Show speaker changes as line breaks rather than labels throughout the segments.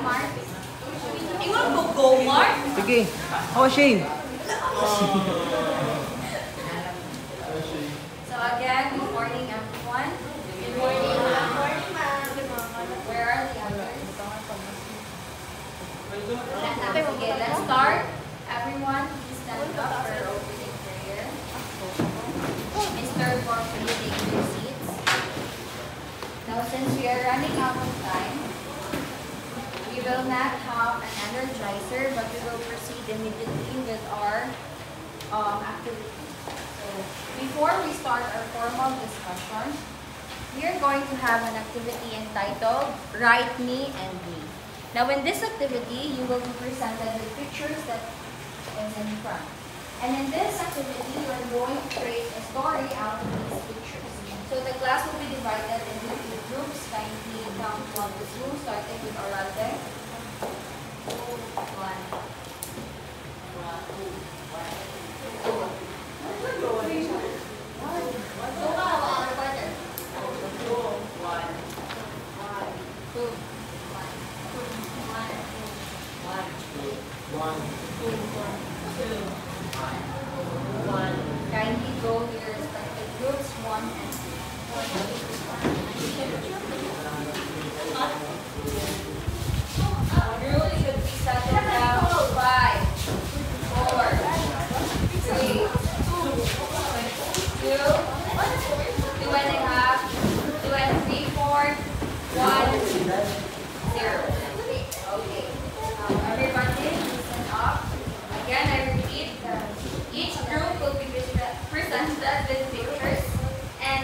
Mark. You want to go, Mark?
Sige. Oh, Shane.
So again, good morning everyone. Good morning, ma'am. Good morning, ma'am. Where are the others? Okay, let's start. Everyone, please stand up for our opening prayer. Mr. Borg, please take your seats. Now, since we are running out of time, we will not have an energizer, but we will proceed immediately with our activity. So, before we start our formal discussion, we are going to have an activity entitled Write Me and Me. Now, in this activity, you will be presented with pictures that is in front. And in this activity, you are going to create a story out of these pictures. So the class will be divided into 2 groups. Kindly count 1 to 2, starting with Oralde. 2, 1. Kindly go to your respective groups, 1 and 2. Group should be settled down. 5, 4, 3, 2, 2 and a half, 2 and 3/4, 1, 0. Okay. Everybody, listen up. Again, I repeat, each group will be presented with pictures, and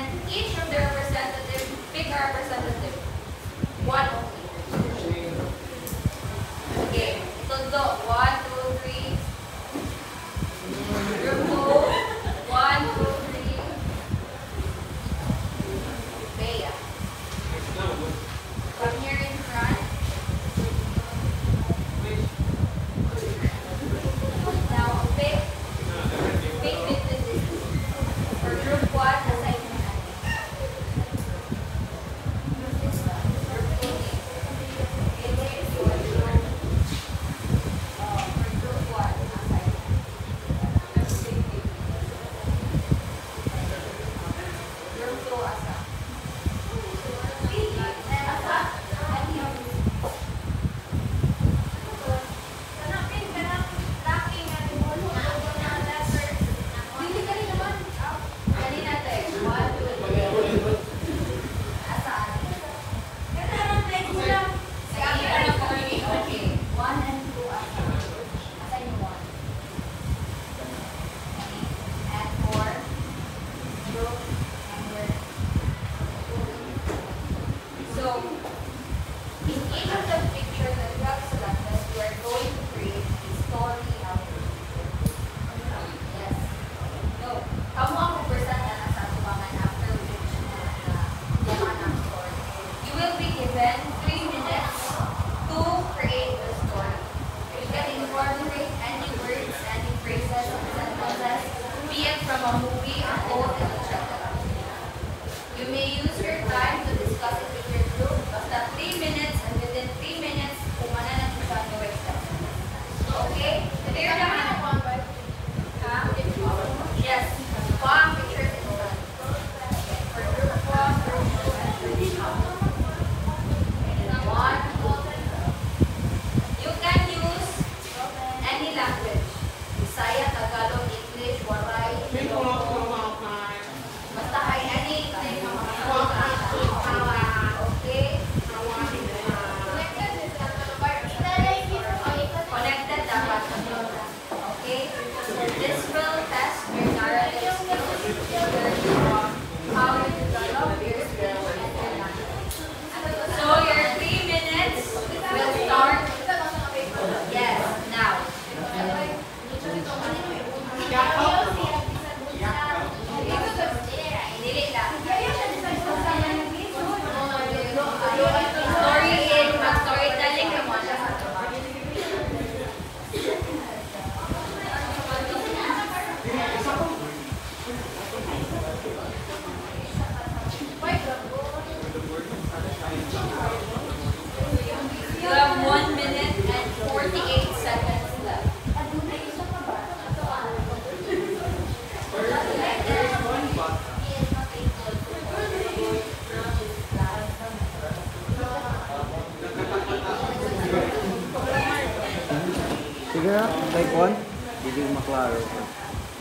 na, like one? Hindi ko maklaro.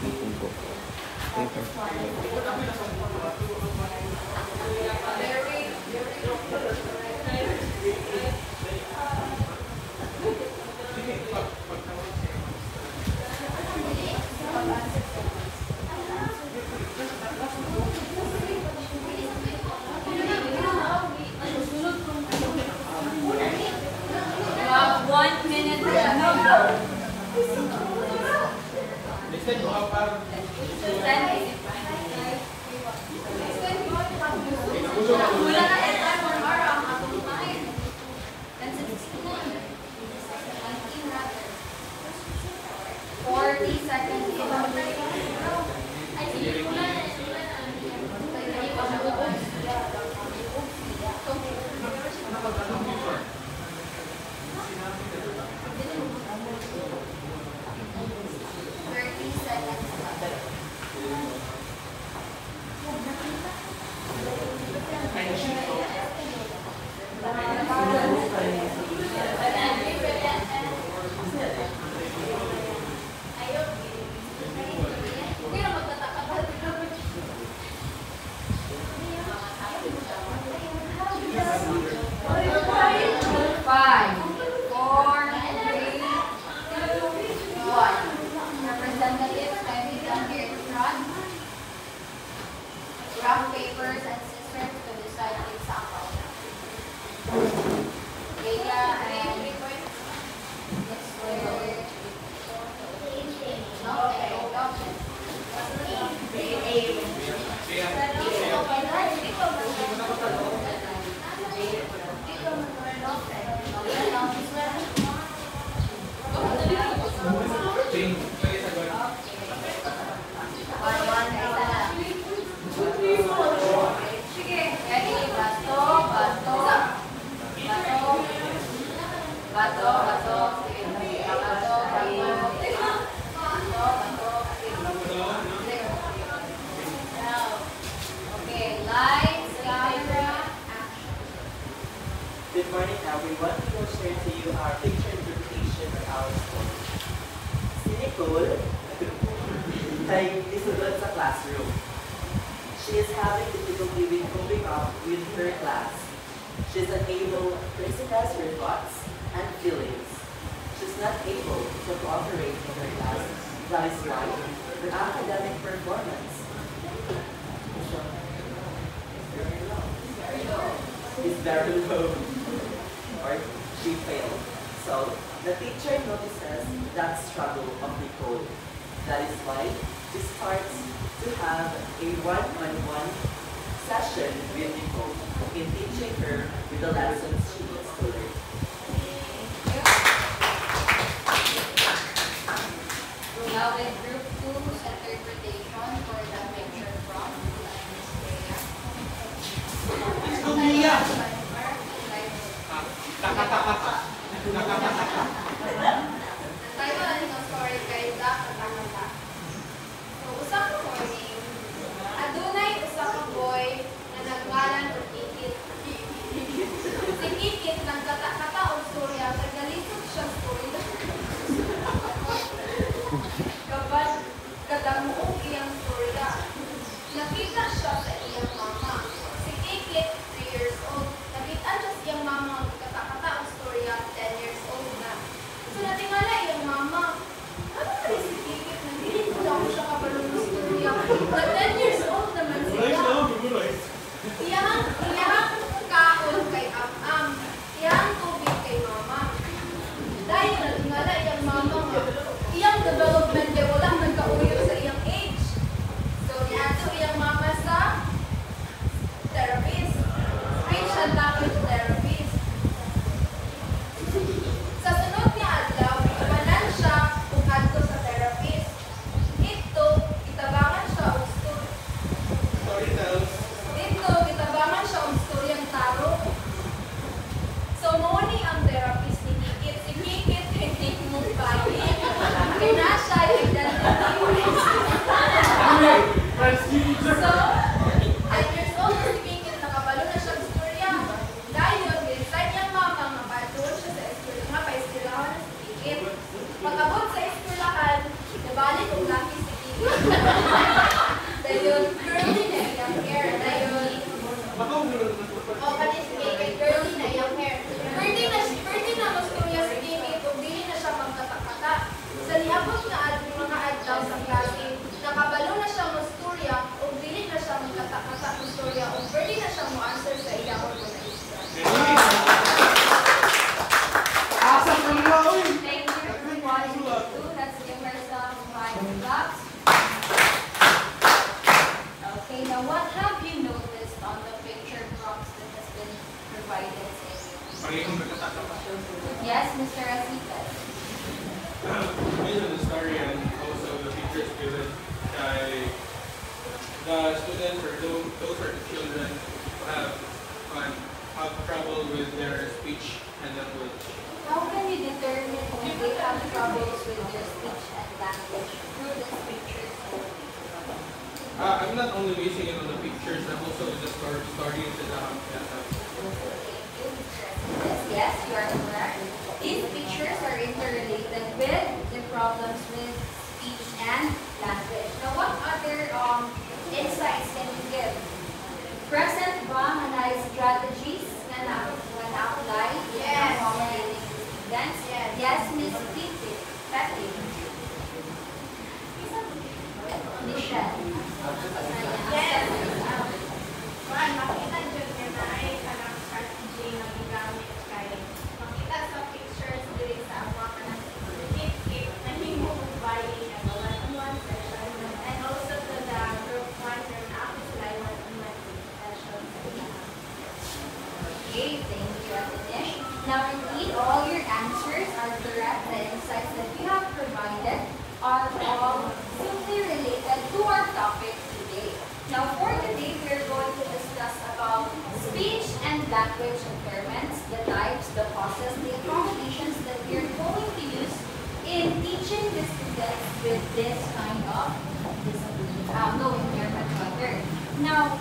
Ipon ko. Paper.
You have 1 minute left. Wala na yan, I'm on our own. Ako kumain. 10 seconds. 19 rather. 40 seconds. Ay, sige, wala na. Five, four, three, two, one. Representatives, can be done here in front. Rock, papers, and scissors to decide the example. Leila and
Good morning, everyone. We will share to you our picture interpretation of our story. Si Nicole ay isunod sa classroom. She is having difficulty with coping up with her class. She is unable to express her thoughts and feelings. She is not able to cooperate in her class. That is why her academic performance is very low, or she failed. So, the teacher notices that struggle of Nicole. That is why she starts to have a one-on-one session with Nicole in teaching her with the lessons she needs to learn.
now with group 2's interpretation for the picture from
Tayo na ng story kay Dak at Takata. So, usa ka morning, adunay usa ka boy na nagwalan og Kikit. Si Kikit nagkata-kata og storya, nagalisod siya storya. Kapag kadamuog iyang storya, nakita siya sa iyang mama. Si Kikit, 3 years old, nakita siya sa iyang mama nagkata-kata og storya, 10 years old na. So natingala iyang mama, ano ba si Kikit? Nandili ko lang siya kabalong ng storya. Na 10 years old naman siya. Iyang kaon kay Am-Am. Iyang tubig kay mama. Dahil natingala iyang mama nga, iyang development niya wala nagkauyo sa iyang age. So niato iyang mama sa therapist. Speech and language therapist. Sa sunod niya adlaw, ibanan siya kung adto sa therapist. Dito, itabangan siya og storyang taro. So mao ni ang therapist ni Kikit. Si Kikit hindi mo bali. Kaya siya
Mr. Rasitas.
Based on the story and also the pictures given by the students or those are the children who have trouble with their speech and language.
How can you determine if they have troubles with their speech and language through the pictures only?
I'm not only basing it on the pictures, I'm also in the stories that I have.
Yes, you are correct. These pictures are interrelated with the problems with speech and language. Now, what other insights can you give? Present ba na strategies na na-apply in accommodating students? Yes, Ms. Titi. Patty. Michelle.
Yes. Makita dyan nga na ay kanang strategy na gigamit kay makita sa pictures diri sa mga kanang tip na himo og buying and one-on-one session and also to the group 1 group na ako sila one-on-one sessions.
Okay, thank you, Atinesh. Now, indeed, all your answers are correct. The insights that you have provided are all simply related to our topic today. Now, for today, we're going to discuss about speech and language impairments, the types, the causes, the accommodations that we're going to use in teaching the students with this kind of disability, no impairment rather. Now,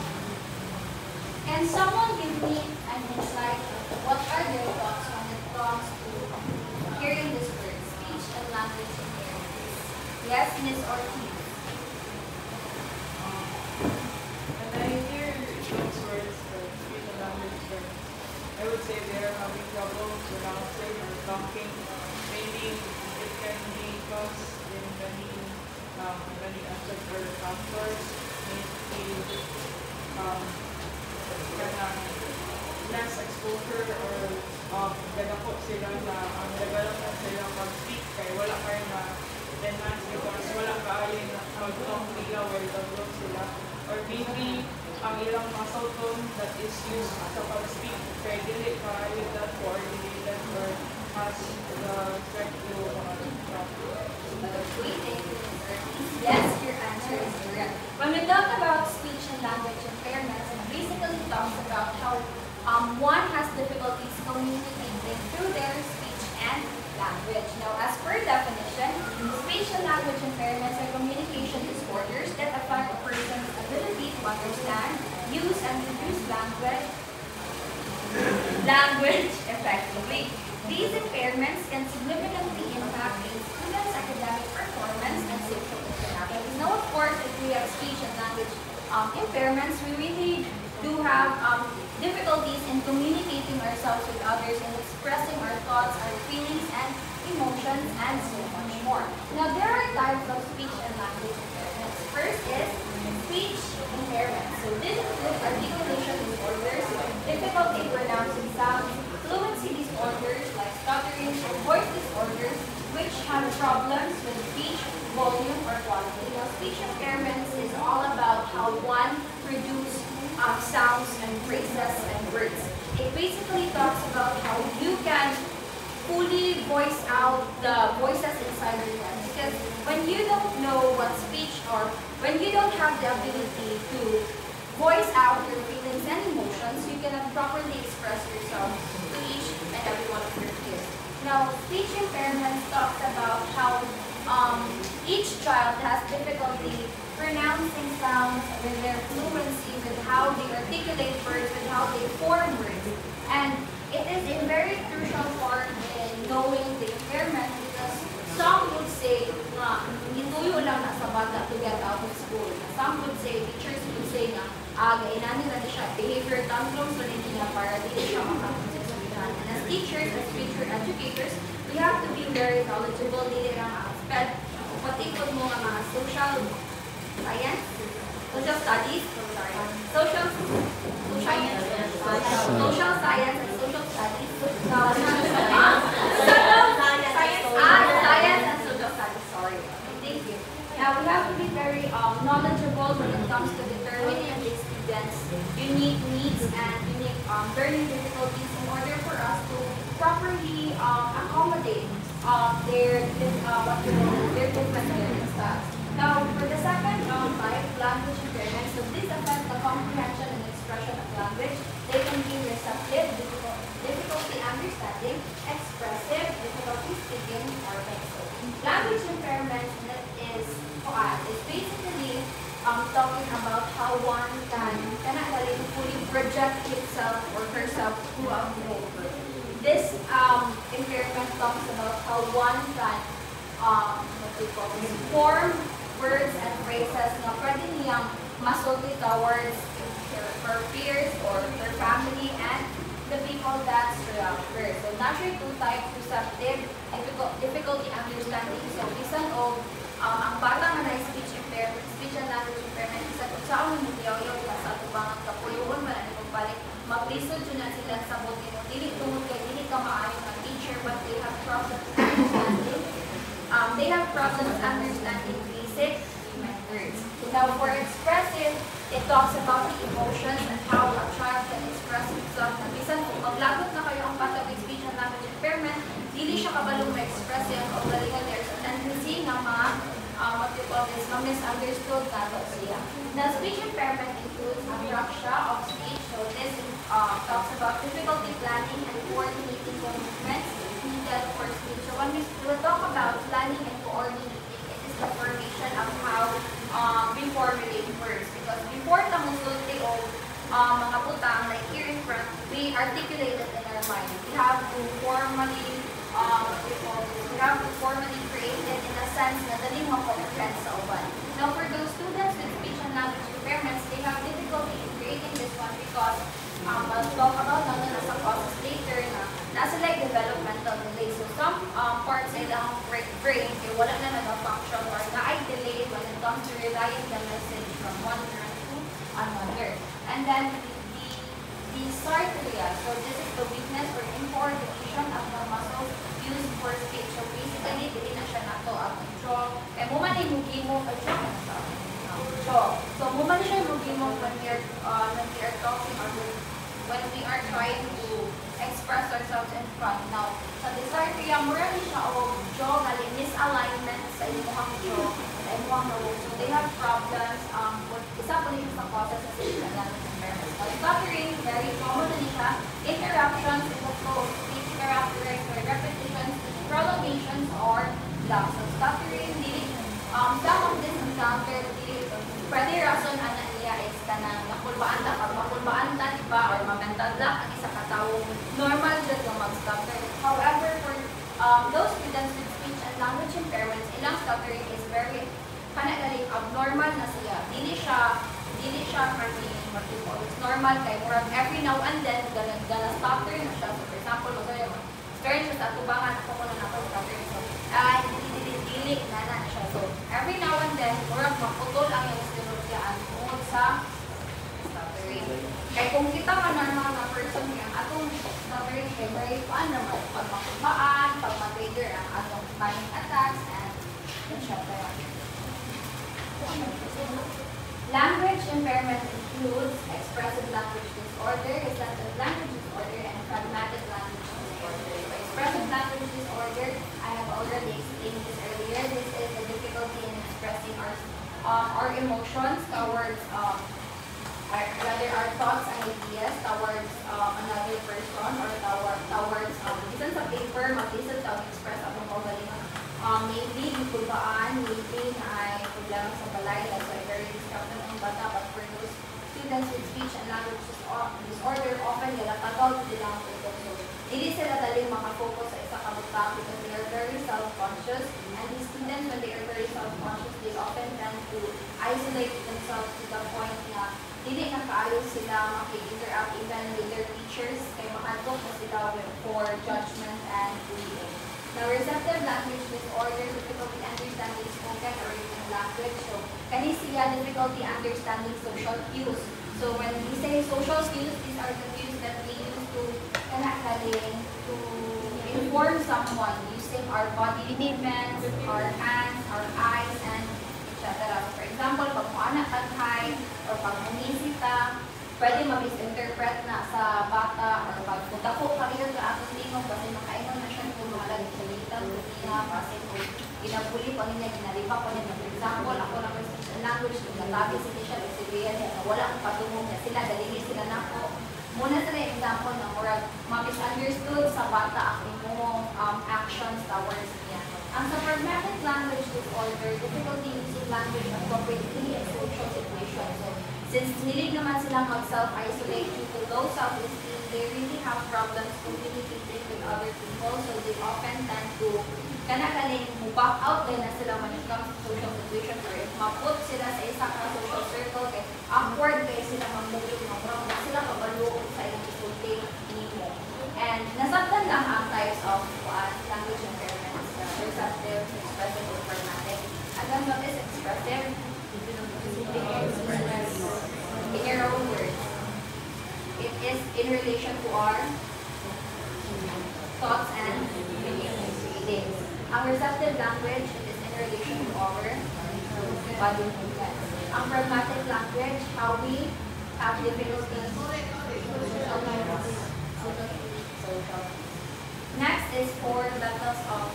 can someone give me an insight of what are their thoughts when it comes to hearing this word, speech and language impairments? Yes, Ms. Ortiz.
When I hear those words, speech and language, I would say they are having trouble pronouncing or talking. Maybe it can be caused in many aspects or factors. Maybe less exposure or ganako sila na ang development sila mag-speak kay wala kayo na enhance because wala kaayo na mag-talk nila while nag-talk sila. Or maybe ang ilang muscle tone that is used sa pag-speak kay dili kaayo that coordinated or has the correct to
Yes, your answer is correct. When we talk about speech and language impairments, it basically talks about how one has difficulties communicating through their speech and language. Now, as per definition, speech and language impairments are communication disorders that affect a person's ability to understand, use, and reduce language effectively. These impairments can significantly impact a student's academic performance and social interactions. Now, of course, if we have speech and language impairments, we really do have difficulties in communicating ourselves with others and expressing our thoughts, our feelings, and emotions, and so much more. Now, there are types of speech and language impairments. First is speech impairment. So this includes articulation disorders, difficulty pronouncing sounds, fluency disorders like stuttering, and voice disorders, which have problems with speech, volume, or quality. Now, speech impairments is all about how one produces sounds and phrases and words. It basically talks about how you can fully voice out the voices inside your head. Because when you don't know what speech or when you don't have the ability to voice out your feelings and emotions, you cannot properly express yourself to each and every one of your peers. Now, speech impairment talks about how each child has difficulty pronouncing sounds with their fluency, with how they articulate words, with how they form words. And it is a very crucial part in knowing the impairment because some would say na gituyo lang na sa bata to get out of school. Some would say, teachers would say na gainanin na siya behavior tantrums so hindi niya para hindi siya makapagsin sa bihan. And as teachers, as future educators, we have to be very knowledgeable dili lang aspect. Patikot mo nga mga social science, social studies, social science and social studies, science and social studies, sorry. Thank you. Now, we have to be very knowledgeable when it comes to determining the students' unique needs and unique learning difficulties in order for us to properly accommodate their different learning styles. Now, for the second type, language impairment, so this affects the comprehension and expression of language. They can be receptive, difficulty understanding, expressive, difficulty speaking, or mixed. Language impairment is basically talking about how one can fully project himself or herself throughout the whole world. This impairment talks about how one can form words and phrases na pwede niyang masulti towards her peers or her family and the people that surround her. So, naturally, two types, receptive, difficulty understanding. So, bisan o ang bata nga na speech impairment, speech and language impairment, isa kung saan mo nagyaw-yaw ka sa tubangan kapuluon, man ang pagbalik, maglisod yun na sila sa buti mo. Dili tungod kay dili ka maayon ng teacher, but they have problems understanding. They have problems understanding basic human words. Now, for expressive, it talks about the emotions and how a child can express himself. Bisan kung maglagot na kayo ang bata with speech and language impairment, dili siya kabalong ma-express yan o galingan there's a tendency na misunderstood na to siya. Now, speech impairment includes apraxia of speech. So this talks about difficulty planning and coordinating the movements needed for speech. So when we talk about planning and coordinating, it is the formation of how we formulate words. Because before tamusulti o mga butang, like here in front, we articulate it in our mind. We have to formally create it in a sense na daling makomprehend sa uban. Now, for those students with speech and language impairments, they have difficulty in creating this one because I'll talk about na nasa causes later na nasa like developmental delay. So, some parts ay lang brain, kaya wala na nag-function or na-ay delay when it comes to relaying the message from one neuron to another. And then, the sartoria, so this is the weakness or incoordination of the muscles used for speech. So basically, dili na siya nato ang jaw. Kaya mo man himugimo ang jaw na siya. Jaw. So mo man siya himugimo when we are talking or when we are trying to express ourselves in front. Now, sa dysarthria, mura ni siya o jaw na misalignment sa imuhang jaw, sa imuhang nose. So they have problems. Isa po nito sa causes sa speech and language impairment. Stuttering, very common na siya. Interruptions in the flow of speech, characterized by repetitions, prolongations, or lapse. So stuttering, some of this encounter, pwede rason ana niya is kanang nakulbaan ta diba, or ma-mental block ang isa katawong normal dyan yung mag-stutter. However, for those students with speech and language impairments, ilang stuttering is very kanagaling abnormal na siya. Dili siya it's normal kay murag every now and then gana stutter na siya. So for example, experience siya sa tubangan ako ko na stutter. So dili na siya. So every now and then murag maputol ang yung sinurtiyaan tungod sa stuttering. Kaya kung kita ka normal na person yung atong stuttering kay very fun naman pag makumbaan, pag mag-trigger ang atong panic attacks and etc. Language impairment includes expressive language disorder, receptive language disorder, and pragmatic language disorder. For expressive language disorder, I have already explained this earlier. This is the difficulty in expressing our emotions towards, rather our thoughts and ideas towards another person or towards listen sa paper, mag-listen sa express ang mga galingan. Maybe kulbaan, maybe ay problema sa balay, that's why very disruptive ang bata. But for those students with speech and language disorder, often galatagaw sila ang ito. So, hindi sila daling makafocus sa isa kabutang because they are very self-conscious. And these students, when they are very self-conscious, they often tend to isolate themselves to the point na hindi na kaayon sila maki-interact even with their teachers kay makadok na sila for judgment and bullying. Now, receptive language disorder, difficulty understanding spoken or written language. So, kani siya difficulty understanding social cues. So, when we say social cues, these are the cues that we use to inform someone using our body movements, our hands, our eyes, and etc. So, for example, pag muanak taghay or pag mumisita, pwede ma-misinterpret na sa bata or pag kung dako ka rin sa atong tingog kasi makaingon na siya kung mahalagit sa litan. niya, kasi kung ginabuli pa niya, ginalipa pa niya. For example, ako na may speech and language, nagatabi sa siya, nagsibihan niya, wala akong patungong niya sila, dalili sila na ako. Muna sila example na murag ma-misunderstood sa bata ang imong actions towards niya. Ang sa pragmatic language disorder, difficulty using language appropriately in social situations. So, since hilig naman silang mag-self-isolate due to low self-esteem, they really have problems communicating with other people. So, they often tend to kanagaling back out din na sila when it comes to social situations, or if maput sila sa isa ka social circle, kay awkward kayo sila mag-moving ng wrong, na sila kabalo sa ilang isulting nimo. And nasabtan lang ang types of language impairments, receptive, expressive, or pragmatic. Again, what is expressive? In your own words, it is in relation to our thoughts and feelings. Ang receptive language, it is in relation to our body movements. Ang pragmatic language, how we have difficulties. Next is for levels of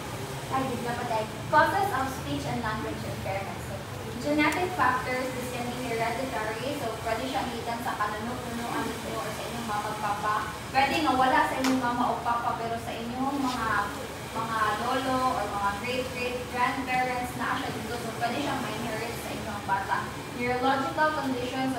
causes of speech and language impairment. So, genetic factors, this can be hereditary. So, pwede siyang itan sa kanunuan nito or sa inyong mama at papa. Pwede nga wala sa inyong mama o papa, pero sa inyong mga lolo or mga great-great-grandparents na siya dito. So, pwede siyang ma-inherit sa inyong bata. Neurological conditions,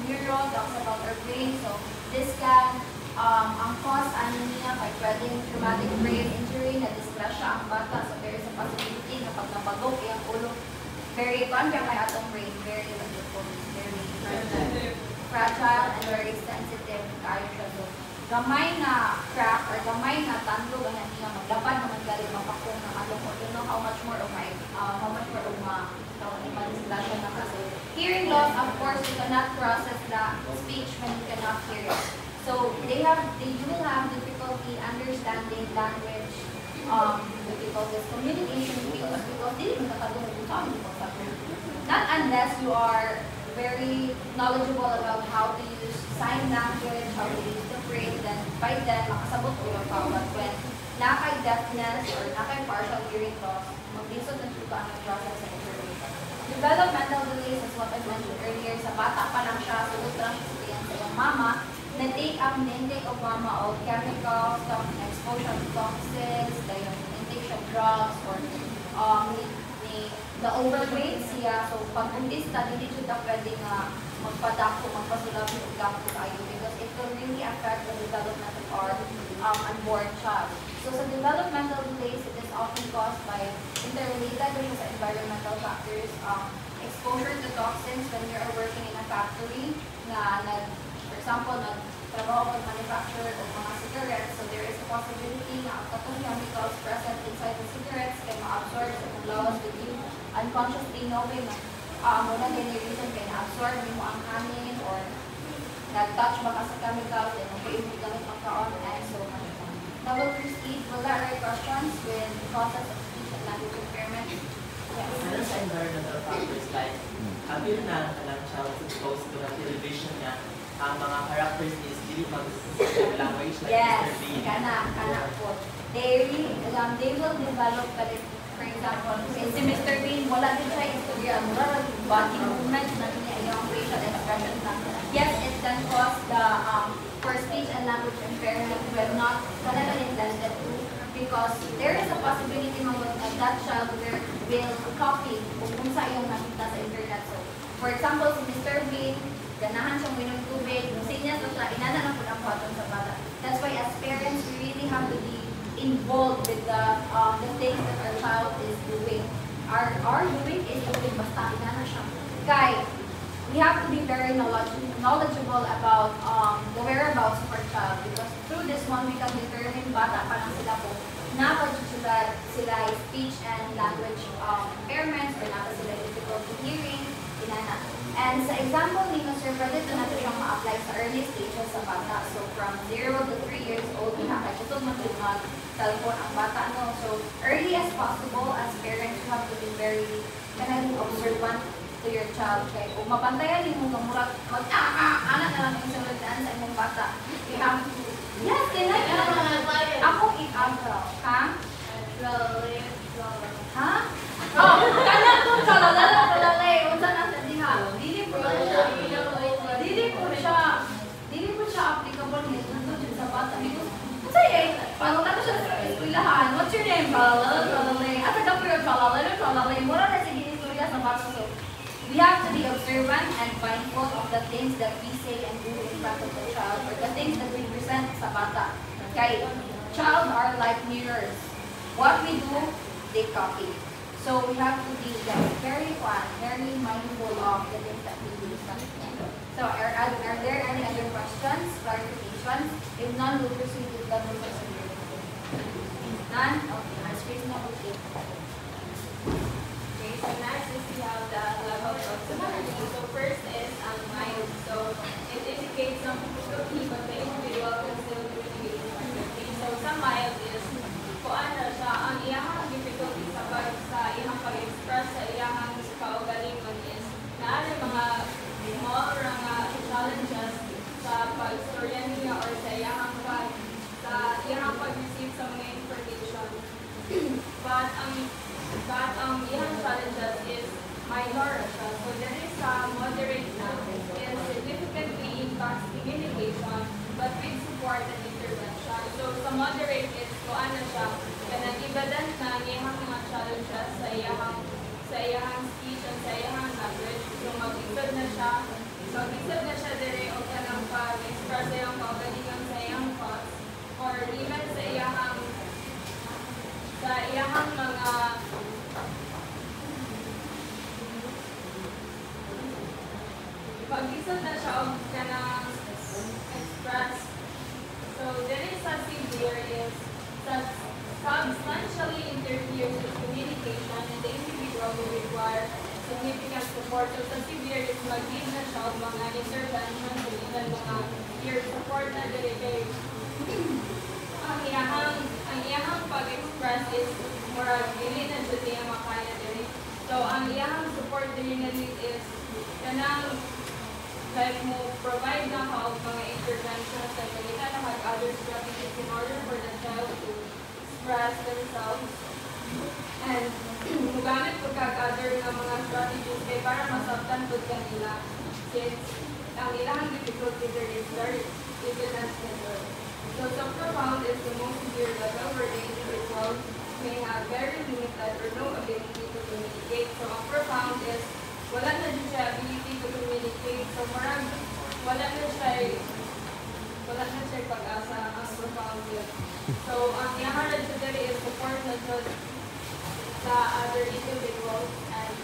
neuro talks about our brain. So, this can, ang cause niya kay pwedeng traumatic brain injury, na dysplasia ang bata. So, there is a possibility na pag napagok yung ulo, very contra kay atong brain, very fragile and very sensitive kayo siya. So, gamay na crack or gamay na tandog ang niya maglaban naman galing mapakong ng along or you know how much more of discussion na kasi. Hearing loss, of course, you cannot process the speech when you cannot hear it. So they do have difficulty understanding language, difficulties, communication skills, because they didn't not unless you are very knowledgeable about how to use sign language, how to use the brain, then by then, makasabot ko yung bawat when nakay deafness or nakay partial hearing loss, maglisod ng tuta ang process sa information. Developmental delays is what I mentioned earlier. Sa bata pa lang siya, sulit lang siya sa iyong mama, na-take ang intake of mama of chemicals, exposure to toxins, yung intake of drugs, or the overweight siya. So, pag untista, hindi siya pwede nga magpadako, magpasulab yung dako tayo because it will really affect the development of our unborn child. So, sa developmental delays, it is often caused by interrelated with environmental factors, exposure to toxins when you are working in a factory na for example, nagtrabaho pag manufacture o mga cigarettes, so there is a possibility na ang katong chemicals present inside the cigarettes can ma-absorb sa lawas with you unconsciously knowing na muna din yung reason kaya na-absorb mo ang hangin or nag-touch baka sa chemicals and okay, gamit magkaon and so much more. Now we'll proceed. Will there are questions with causes of speech and language impairment? Yes.
Ano sa environmental factors like appeal na ng child exposed to the television niya, ang mga characters is really mag-language like
yes,
Mr. Bean.
kana po. They will develop, for example, si Mr. Bean, wala din siya istorya, mura body movements na niya yung facial expressions na. Yes, it can cause the for speech and language impairment will not talaga intended to, because there is a possibility that child will copy kung sa iyong nakita sa internet. So, for example, si Mr. Bean, ganahan siyang minum tubig, sinya to siya, inana na po ang button sa bata. That's why as parents, we really have to be involved with the things that our child is doing. Our doing is doing basta inana siya. Kaya, we have to be very knowledgeable about the whereabouts of our child, because through this one, we can determine bata pa lang sila po na sila speech and language impairments or na sila difficulty hearing, inana. And sa example ni Mr. Pwede ito natin siyang ma-apply sa early stages sa bata. So from 0 to 3 years old, nakakitutog mag cellphone ang bata. No? So early as possible, as parents, you have to be very observant to your child. Kaya kung mapantayan din mo kamurag, anak na lang yung saludan sa imong bata. You have to, yes, ako i-abra. Ha? tralalay. At ang pero tralalay. Mura na sige istorya sa bata. So, we have to be observant and mindful of the things that we say and do in front of the child or the things that we present sa bata. Okay? Child are like mirrors. What we do, they copy. So we have to be very mindful of the things that we do. So are there any other questions, clarifications? If none, we'll proceed with the process. None? Okay, let's raise number 8.
Okay, so next is we have the level of severity. So first is mild. So it indicates some difficulty, but the individual can still communicate effectively. So sa mild is kung ano siya, ang iyang difficulty sa iyang pag-express sa iyang kaugalingon is naari mga small challenges sa pag-storya niya or sa iyang pag-receive sa mga information. But ang iyang challenges is minor siya. So there is a moderate na is significantly impacts communication but with support and intervention. So sa moderate is kung ano siya, kanang-evident na ang iyang mga challenges sa iyang speech and sa iyang language. So mag-isod na siya dire o kanang pag-express sa iyang kaugalingon sa iyang thoughts or even sa iyang mga pag-isod na siya o kanang express. So there is a severe is that substantially interferes with communication and the individual will require significant support. So sa severe is mag-give na siya o mga intervention o even mga peer support na dire ang iyahang pag-express is more dili na dyan niya makaya dire. So ang iyahang support dili na need is kanang like mo provide na ka og mga interventions like kanina na other strategies in order for the child to express themselves and mugamit po other na mga strategies kay para masabtan po kanila since ang ilang difficulty there is very evident. So some profound is the most severe level where the individual may have very limited or no ability to communicate. So ang profound is wala na din siya ability to communicate. So parang wala na siya pag-asa ang profound yun. So ang iyaharad siya dali is support na siya sa other individuals and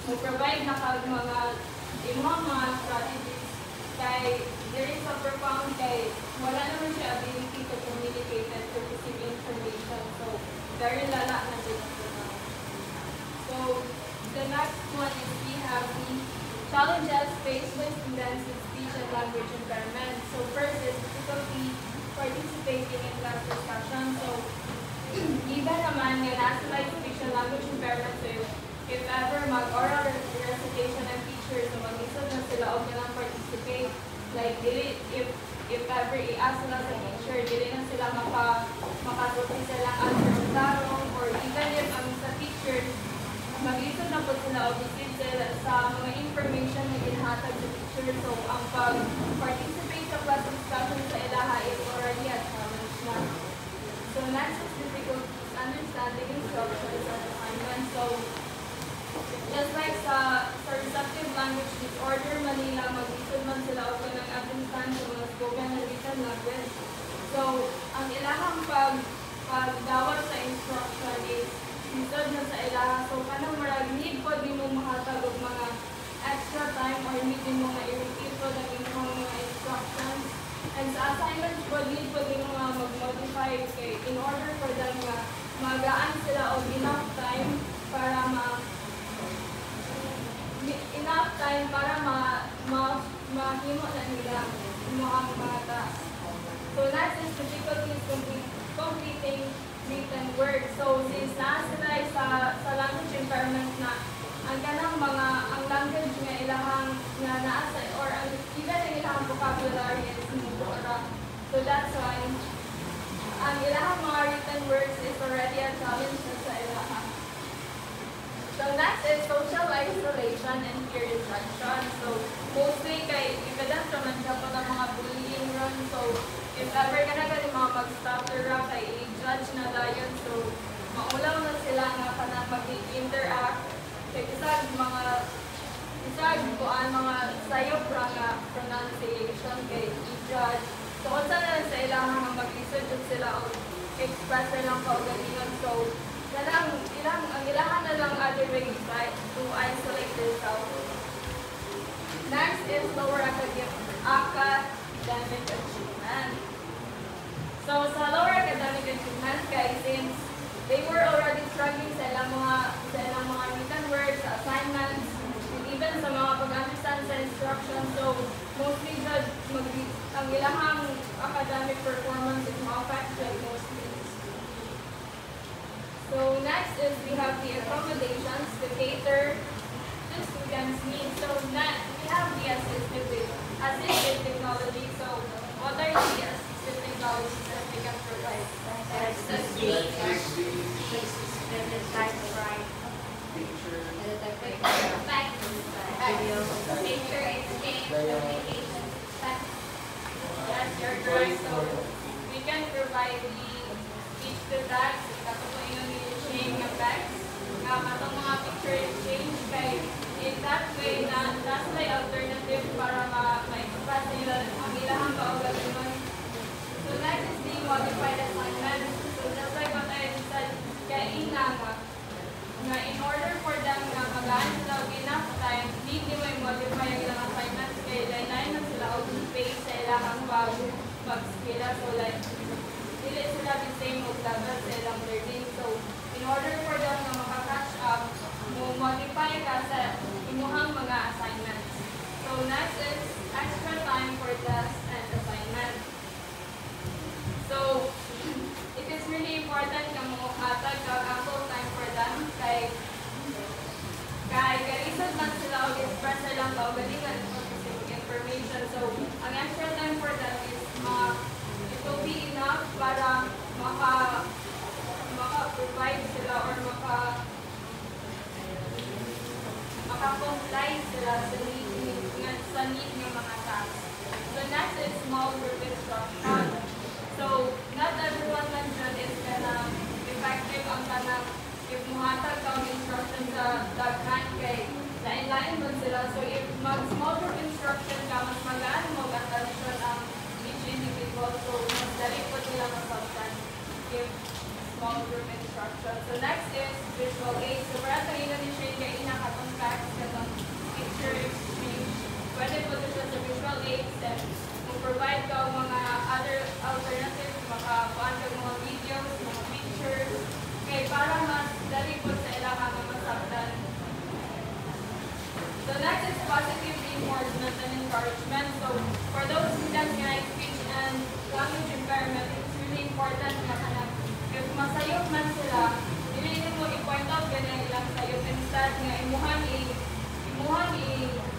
to provide na kag mga strategies kay there is a profound kay wala naman siya ability to communicate and to receive information. So very lala na siya. So the next one is we have the challenges faced by students with speech and language impairment. So first is difficulty participating in class discussion. So even naman yung nationalized speech and language impairment, so if ever mag-oral recitation ng teacher, so mag-isod na sila o kailang participate, like if ever i-ask sila sa teacher, dili na sila makasuti silang answer ng tarong, or even if sa teacher, mag-isod na po sila o visit sila sa mga information na ginahatag sa teacher. So ang pag-participate sa class discussion sa ilaha is already a challenge na. So next is difficulties understanding instructions and assignments. So just like sa receptive language disorder, Manila, mag-isod man sila o kanang understand sa mga spoken and written language. So ang ilahang pagdawat sa instruction is isod na sa ilaha. So kanang marag need po din mo mahatag og mga extra time or need din mo ma-irritate po ng mga instructions. And sa assignments po, need po din mo mag-modify kay in order for them magaan sila o enough time para mahimo na nila ang mga tasks. So next is difficulties completing written work. So since na sila sa language impairment na ang language nga ilahang nga naasa or even ang ilahang vocabulary is mura. So that's why ang ilahang mga written works is already a challenge na sa ilaha. So next is social isolation and peer rejection. So mostly kay evident naman siya po ng mga bullying run. So if ever ka na mga mag-stop kay i-judge na dayon. So sa ilang kaugalingon. So, ang ilangan na lang other way to isolate themselves. Next is lower academic achievement. So, sa lower academic achievement, guys, since they were already struggling sa ilang mga written words, assignments, and even sa mga pag-understand sa instruction. So, mostly ang ilahang academic performance is ma-affected mostly. So, next is we have the accommodations to cater to students' needs. So, we have the assistive technology. So, what are the assistive technologies that we can provide?
Picture exchange, communication.
Yes, you're correct. So, we can provide the speech to text, katutuin yung i-change ng text, katong mga picture exchange, kay in that way, that's the alternative para ma-express nila ang ilang kaugalingon. So, next is the modified assignment. So, just like what I said, kay nga in order for them na magaan sila og enough time, need nila i-modify ang ilang assignments kay lain na sila og space sa ilang pag-skilla. So, like, dili sila the same og level sa ilang learning. So, in order for them na maka-catch up, mo-modify ka sa imuhang mga assignments. So, next is extra time for tests and assignment. So, it is really important na mo hatag kag ample time for them kay kaisad man sila og express silang kaugalingan sa specific information. So, ang extra time for them is it will be enough para maka-provide sila or maka-comply sila sa need ng mga tasks. So, next is small group instruction. So, not everyone man dyan is effective ang tanang if muhatag ka ang instruction sa daghan kay lain-lain man sila. So, if mag-small group instruction ka, mas magaan mo attention ang each individual. So, mas dali po nila masabtan if small group instruction. So, next is visual aids. So, para sa ino ni Shane kay inakatong text katong picture exchange. Pwede po siya sa visual aids and provide ka mga other alternatives, makakuan ka mga videos, mga pictures, kay para mas dali po sa ilang mga masabtan. So next is positive reinforcement and encouragement. So for those students nga speech and language impairment, it's really important na if masayop man sila, hindi mo i-point out ganyan ilang sayop. Instead nga imuhang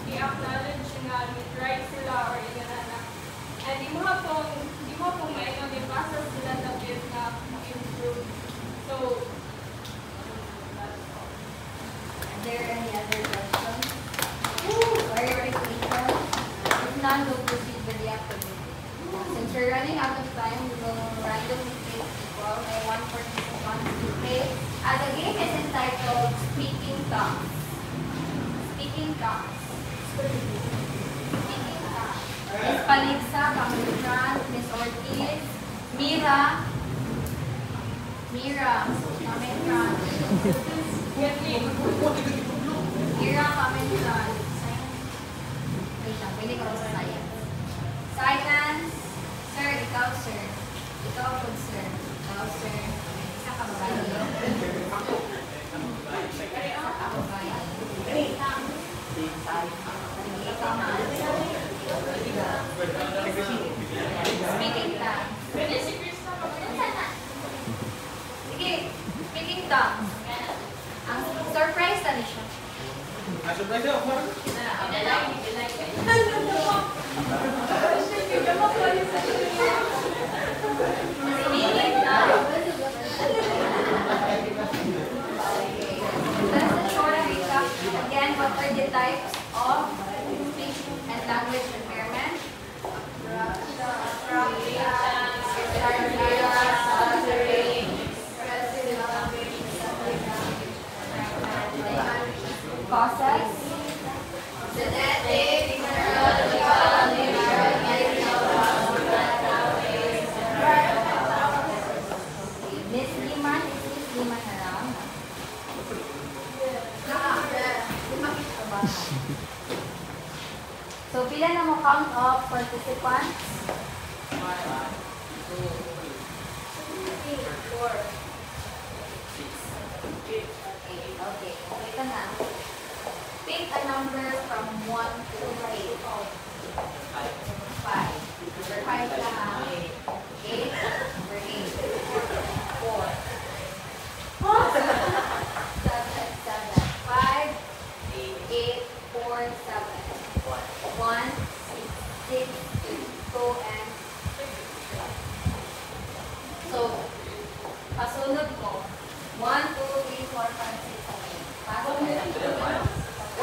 i-acknowledge nga i-try sila or i-ganana. And di mo pong maingon ipasa sila na bit na ma-improve. So,
Are there any other questions? Are you ready to equal? If none, we'll proceed with the activity. Since we're running out of time, we will randomly pick equal by one participant to play. The game is entitled Speaking Tongues. Speaking Tongues. Speaking Tongues. Miss Palitza, Pangilinan, Miss Ortiz, Mira, Pamintran. Mira, Pamintran. Wait lang, pwede ko sa science. Science. Sir, ikaw, sir. Ikaw po, sir. Ikaw, sir. Isa ka babae. Isa ka babae. Ikaw na. Speaking tongues. Sige, speaking tongues. Ang surprise na rin siya.
Surprise ako, Mark.
Speaking tongues. That's a short recap. Again, what are the types of speech and language impairment? Causes. Genetic, neurological, medical, Lima na lang. So, pila na mo count of participants?
1, 2,
4.
6.
Okay, okay ka na. Pick a number from 1 to 8. 5. Number 5 na ha. 8. Number 8. 4. 7, 5, 8, 4, 7. 1, 6, 2, and 3. So, pasunod mo. 1, 2, 3, 4, 5, 6, 7. Pasunod mo.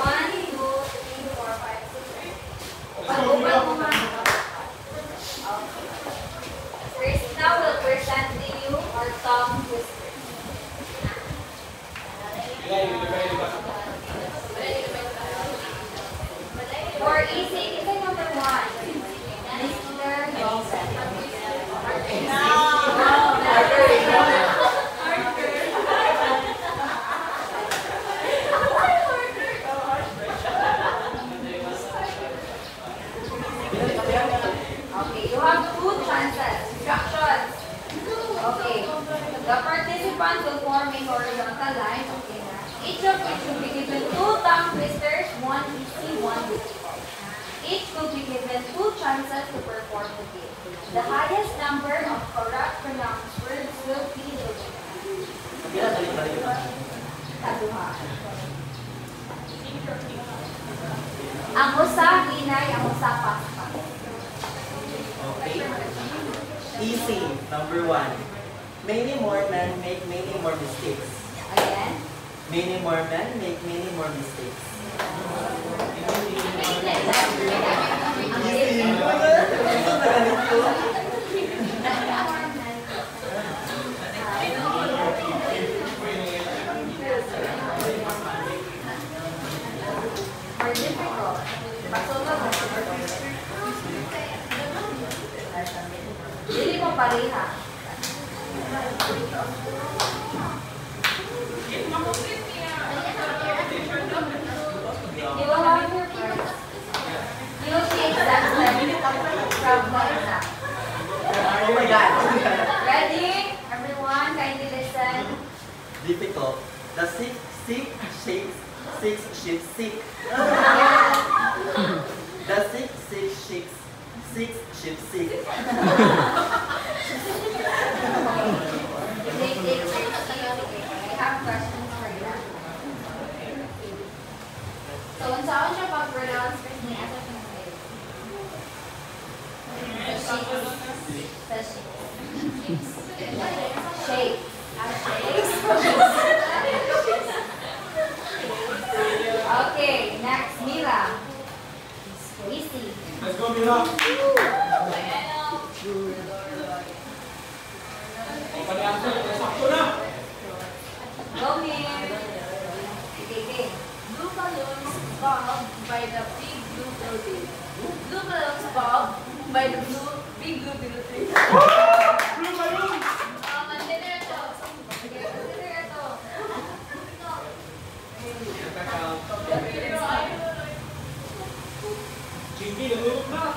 1, 2, 3, 4, 5, 6, 7. Pag-ubad mo nga. Okay. First, now we'll present to you our tongue twister. For easy, ito yung number 1. Mr. Johnson. Okay, you have 2 chances. Instructions. Okay. The participants will form a horizontal line. Okay na. Each of which will be given 2 tongue twisters, 1 easy, 1 difficult. Each will be given 2 chances to perform the game. The highest number of correct pronounced words will be the winner. Taduha. Ang usa hinay, ang usa paspas.
Okay. Easy. Number 1. Many more men make many more mistakes.
Again.
Many more men make many more mistakes.
More difficult. Pasunod mo. Dili mo pareha. You will have your first. You will see exact step from the exam.
Oh my God.
Ready? Everyone, kindly listen.
Difficult. The sick shakes, 6 shakes, sick. The sick shakes, 6 shakes, sick.
I have questions for you. So, unsaon siya pag-pronounce kasi ni Asa siya sa shape. Okay, next, Mila. Easy.
Let's go, Mila. Sakto na.
Go, Mir. Okay.
Blue balloons bob by the big blue building. Blue balloons bob by the big blue building.
Blue balloon.
Consider ito.
Consider ito.
Chinky, nalulog na.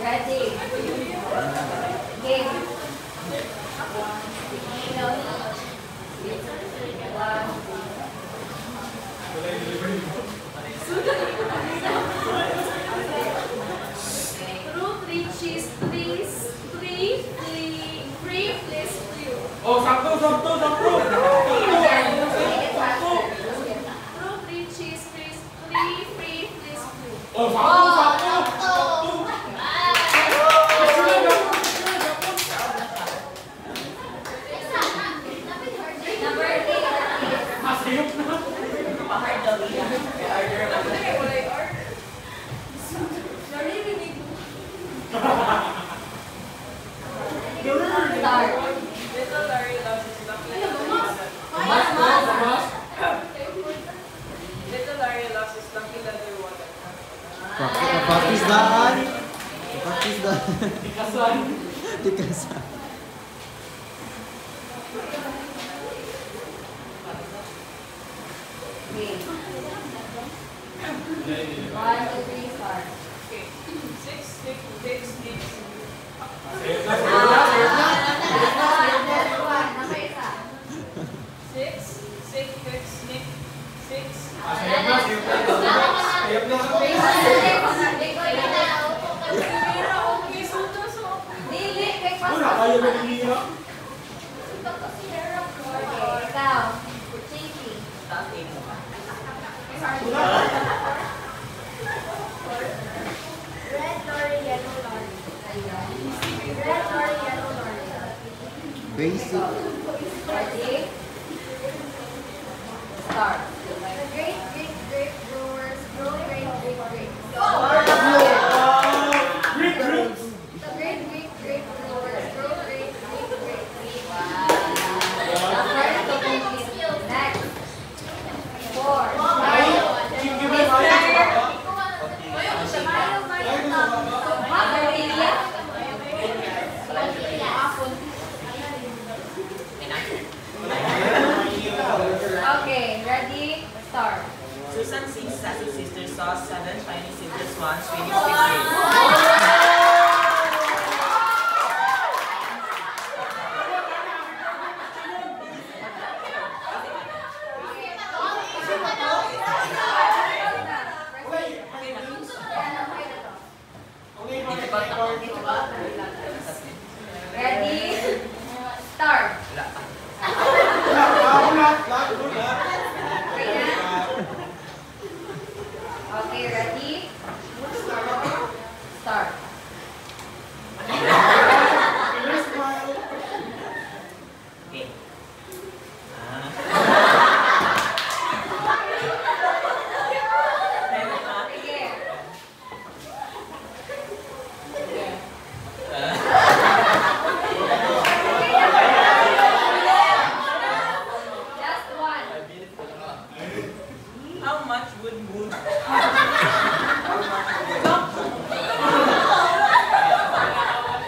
Ready. Game.
Fruit reaches trees, free, please you.
Oh, sakto.
Fruit reaches trees, free, please you.
Oh, sakto.
Number 8.
Masayop na.
Start.
Little Larry loves his lucky
Mas.
Little Larry loves his lucky leather wallet.
Practice daan.
Practice daw.
Ikasan.
Tikasa.
Okay. 1, 2, 3, start.
Okay. 6, 6, 6, 6.
Save na, save na, save na.
Nakaisa.
6, 6, 6, 6.
Save na, save na. Save na.
Pero okay, suto so.
Dili, kay
Wala, kaya na hihirap.
Okay, ikaw. Chichi.
Stop it.
Red lorry, yellow lorry. Red lorry, yellow lorry.
Basic.
Ready? Start.
The great grape growers grow great grape.
Great groups.
The great grape growers grow great grapes.
Next. 4.
Give me five.
Okay, ready? Start.
Susan sings Sassy Sister saw 7 shiny silver swans swimming quickly.
Ready? Start. Okay, ready? Start.
Okay.
Sige. Last one.
How much would moon?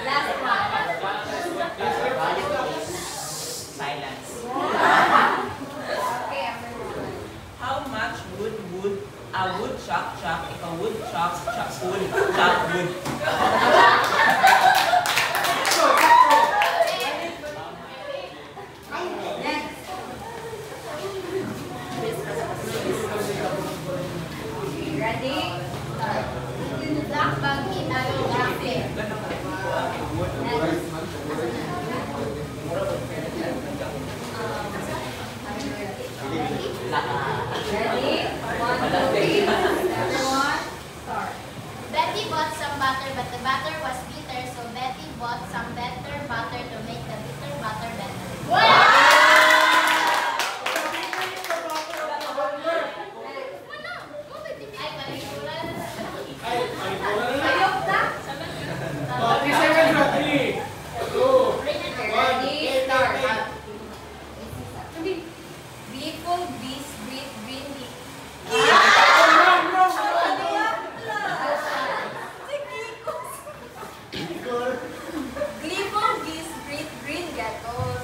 Last one.
Silence.
Okay, everyone.
How much would a woodchuck chuck if a woodchuck chuck wood chuck wood?
Next. Okay, ready? Start.
Black buggy, yellow black bear.
Next. Ready? 1, 2, 3. Everyone, start.
Betty bought some butter, but the butter was bitter, so Betty bought some better butter to make the bitter butter better. Ay, paligura.
Ayok na. Ready? Start. Beautiful beast breed green leaf. Gleeful beast breed green geckos.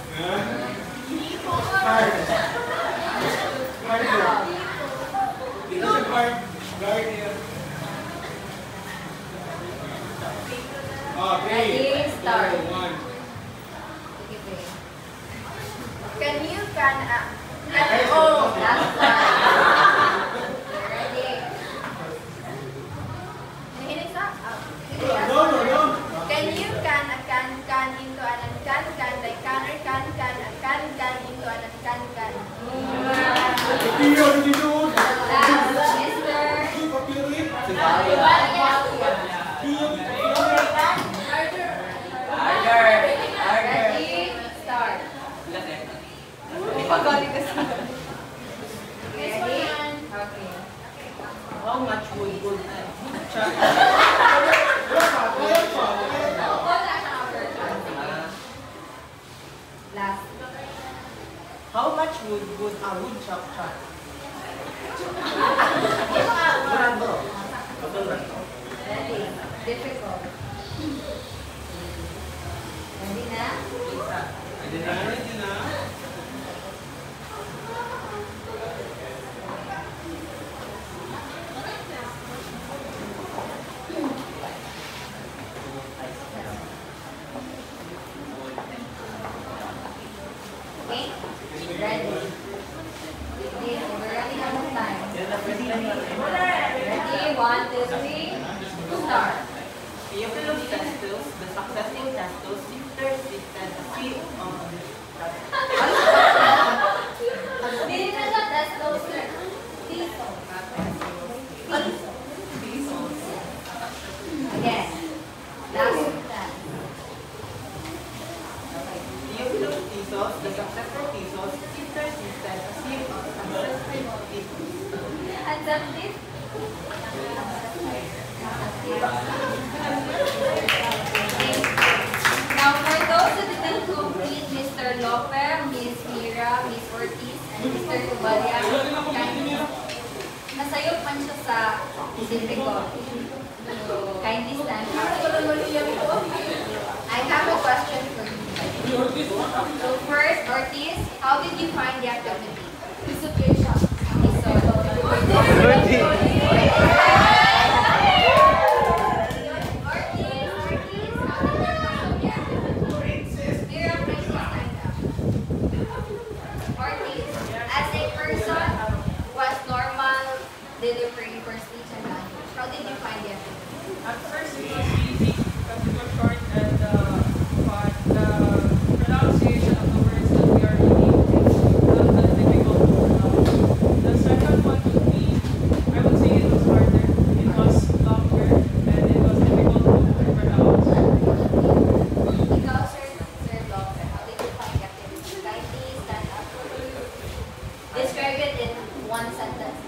Ready? Start.
Can you can
Oh, last one. Ready?
Nahinig sa? Can you can into an can like can into an can.
Last, Mister. Ready? Start. Ready? Okay.
How much would
Last.
How much would a woodchuck chuck?
Ready? Difficult. Okay? Ready? Okay, we're running out of time. Ready? 1, 2, 3. Start.
Theophilus Festus, the successful Festus, sister assisted a few
Dili na siya testos. Piso. Again. Last time.
Theophilus Thesos, the successful Thesos, sister assisted a few successful Thesos.
Accepted? Now, for those who didn't complete Mr. Lope, Miss Mira, Miss Ortiz, and Mr. Tubalia, nasayop man siya sa difficult. Kindly stand up. I have a question for you. So first, Ortiz, how did you find the activity? It's okay, siya. Delivery for speech and language. How did you find it?
At first, it was easy because it was short and but the pronunciation of the words that we are reading is not that difficult to pronounce. The second one would be, I would say it was harder. It was longer and it was difficult to pronounce.
Ikaw, Sir Lopez, how did you find the activity? Kindly stand up. Describe it in one sentence.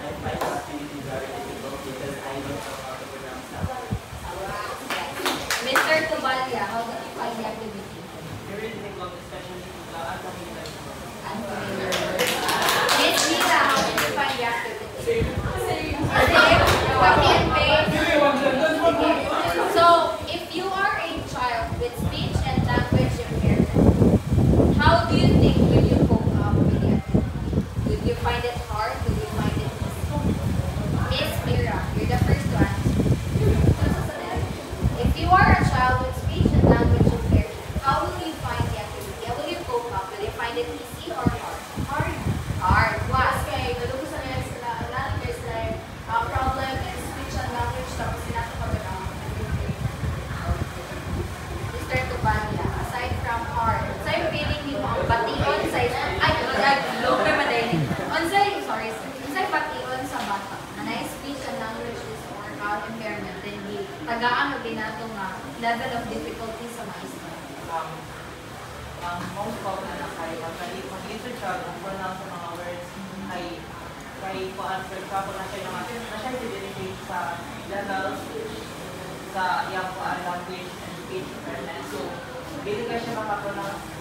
I find the activity very difficult because I don't know how to pronounce that.
Mr. Tubalia, how did you find the activity?
Very difficult, especially the unfamiliar words.
Unfamiliar words. Miss Mira, how did you find the activity? Same. Copy and paste. So, if you are a child with speech and language impairment, how do you think will you cope up with the activity? Will you find it hard? Will you find it easy? Miss Mira, you're the first to answer. If you are a child with speech and language impairment, how will you find the activity? How will you cope up? Will you find it easy or hard?
Hard.
Hard. Why?
Okay, dulu sa nila sila, language like, problem in speech and language, tapos sinasapagalaman.
Mr. Tubalia, aside from hard, sa'yo feeling mo ang bation sa lope madali. Sorry, sir. Unsay bation sa bata, na na speech and language disorder or impairment, then di tagaan o binato nga level of difficulty sa maestro.
Ang most common na kay mag-research siya kung pronounce sa mga words kay po-answer siya kung na siya i-delegate sa levels sa iyang language and speech impairment. So, hindi ka siya makapronounce.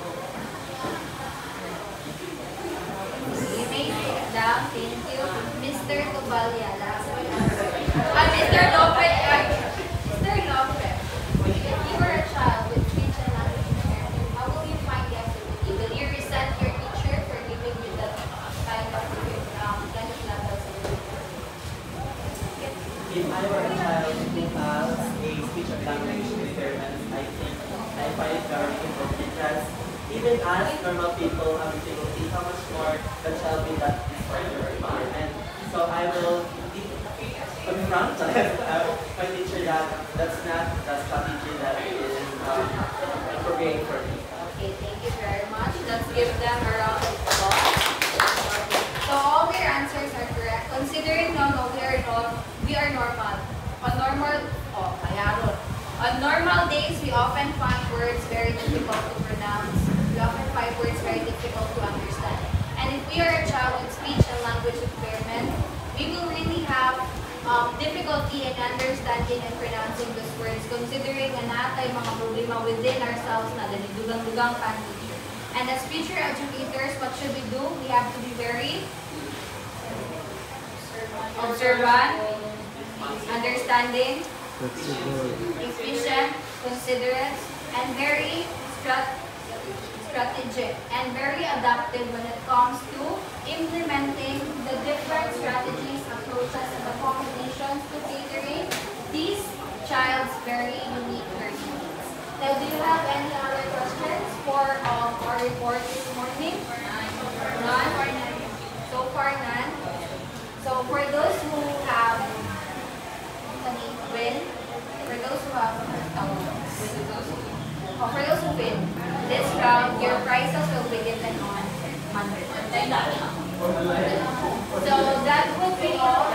You may sit down. Thank you. Mr. Tubalia, last one answer. Mr. Lopez. Mr. Lopez, if you were a child with speech and language impairment, how will you find the activity? Will you resent your teacher for giving you that kind of levels of
If I were a child who has a speech and language impairment, I think I find it very difficult because even as normal people have difficulty, how much more the child with that disorder environment. So I will confront my teacher that that's not the strategy that is appropriate for me.
Okay, thank you very much. Let's give them a round of applause. So all their answers are correct. Considering we are normal. On normal days, we often find words very difficult to pronounce. We often find words very difficult to understand. And if we are a child with speech and language impairment, we will really have difficulty in understanding and pronouncing those words, considering na natay mga problema within ourselves na dugang-dugang pan teacher. And as future educators, what should we do? We have to be very observant, understanding, efficient, considerate, and very strategic and very adaptive when it comes to implementing the different strategies, approaches, and accommodations to catering these child's very unique learning needs. Now, do you have any other questions for our report this morning? None? So far, none. So for those who have win, for those who have for those who win this round, your prizes will be given on Monday. So that would be all